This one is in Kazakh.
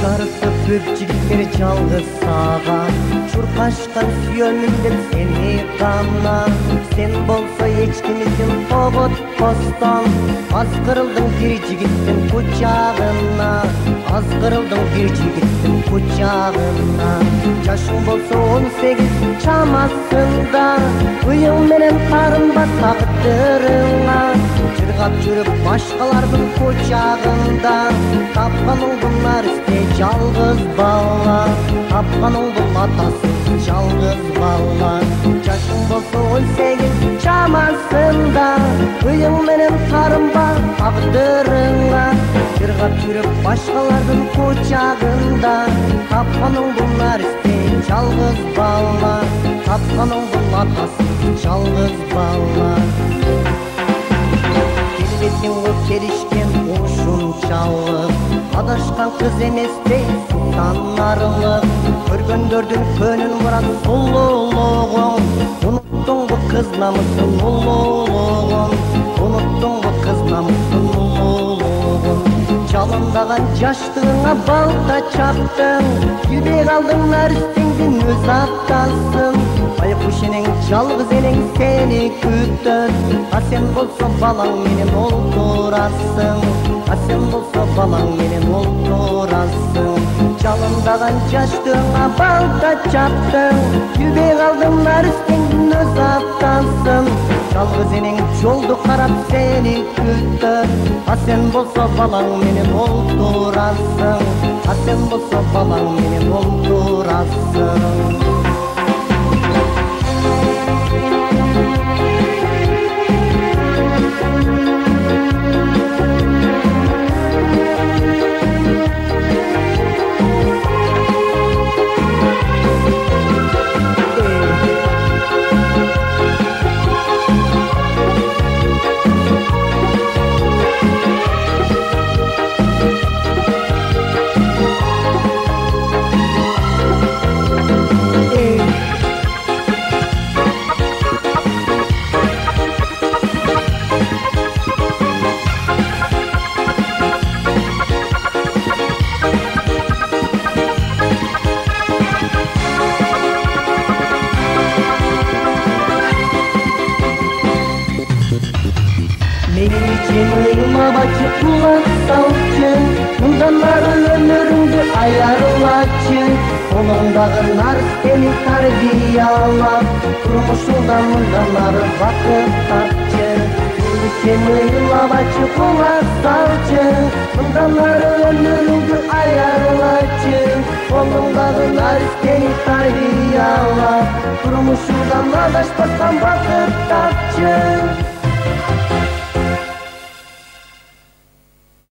Darısı büyük jigitleri çalgız sağa, çurkaşkan süyönüm dep seni gana. Sen bolsa echkimizin togut poston, az kırıldың bir jigittin kucağına, az kırıldың bir jigittin kucağına. Yaşın bolsa 18 çamasında, uyuң menen karınba taqdırına. Çırgap жүрүp başkalardın kucağında, tapkan bunlar iste жалгыз бала, тапкан оңдун атасыз жалгыз бала. Жашың болсо 18 чамасында, үйүң менен тарынба тагдырыңа. Жыргап жүрүп башкалардын кучагында, тапкан оңдун наристе жалгыз бала, тапкан оңдун атасыз жалгыз бала. Келбетиң көп келишкен ушунчалык, адашкан кыз эместей султанарылык. Көргөндөрдүн көнүн бурат сулуулугуң, уnuттуңбу кыз намысын улуулугун, уnuттуңбу кыз намысын улуулугун. Жалындаган жаштыгыңа балта чаптың, билбей калдың наристиңдин өз атасын. Байкуш энең жалгыз энең сени күтөт, а сен болсо балаң менен олтурасың, а сен болсо балаң менен олтурасың. Жалындаган жаштыгыңа балта чаптың, билбей калдың наристиңдин өз атасын. Жалгыз энең жолду карап сени күтөт, а сен болсо балаң менен олтурасың, а сен болсо балаң менен олтурасың. Мабачы кулак салчы, мындан ары өмүрүңдү аярылачы. Колуңдагы нарыс сени тарбиялап, турмушуңдан мындан ары бакыт тапчы. Сен ыйлабачы кулак салчы, мындан ары өмүрүңдү аярылачы. Колуңдагы нарыс сени тарбиялап, турмушуңдан адашпастан бакыт тапчы.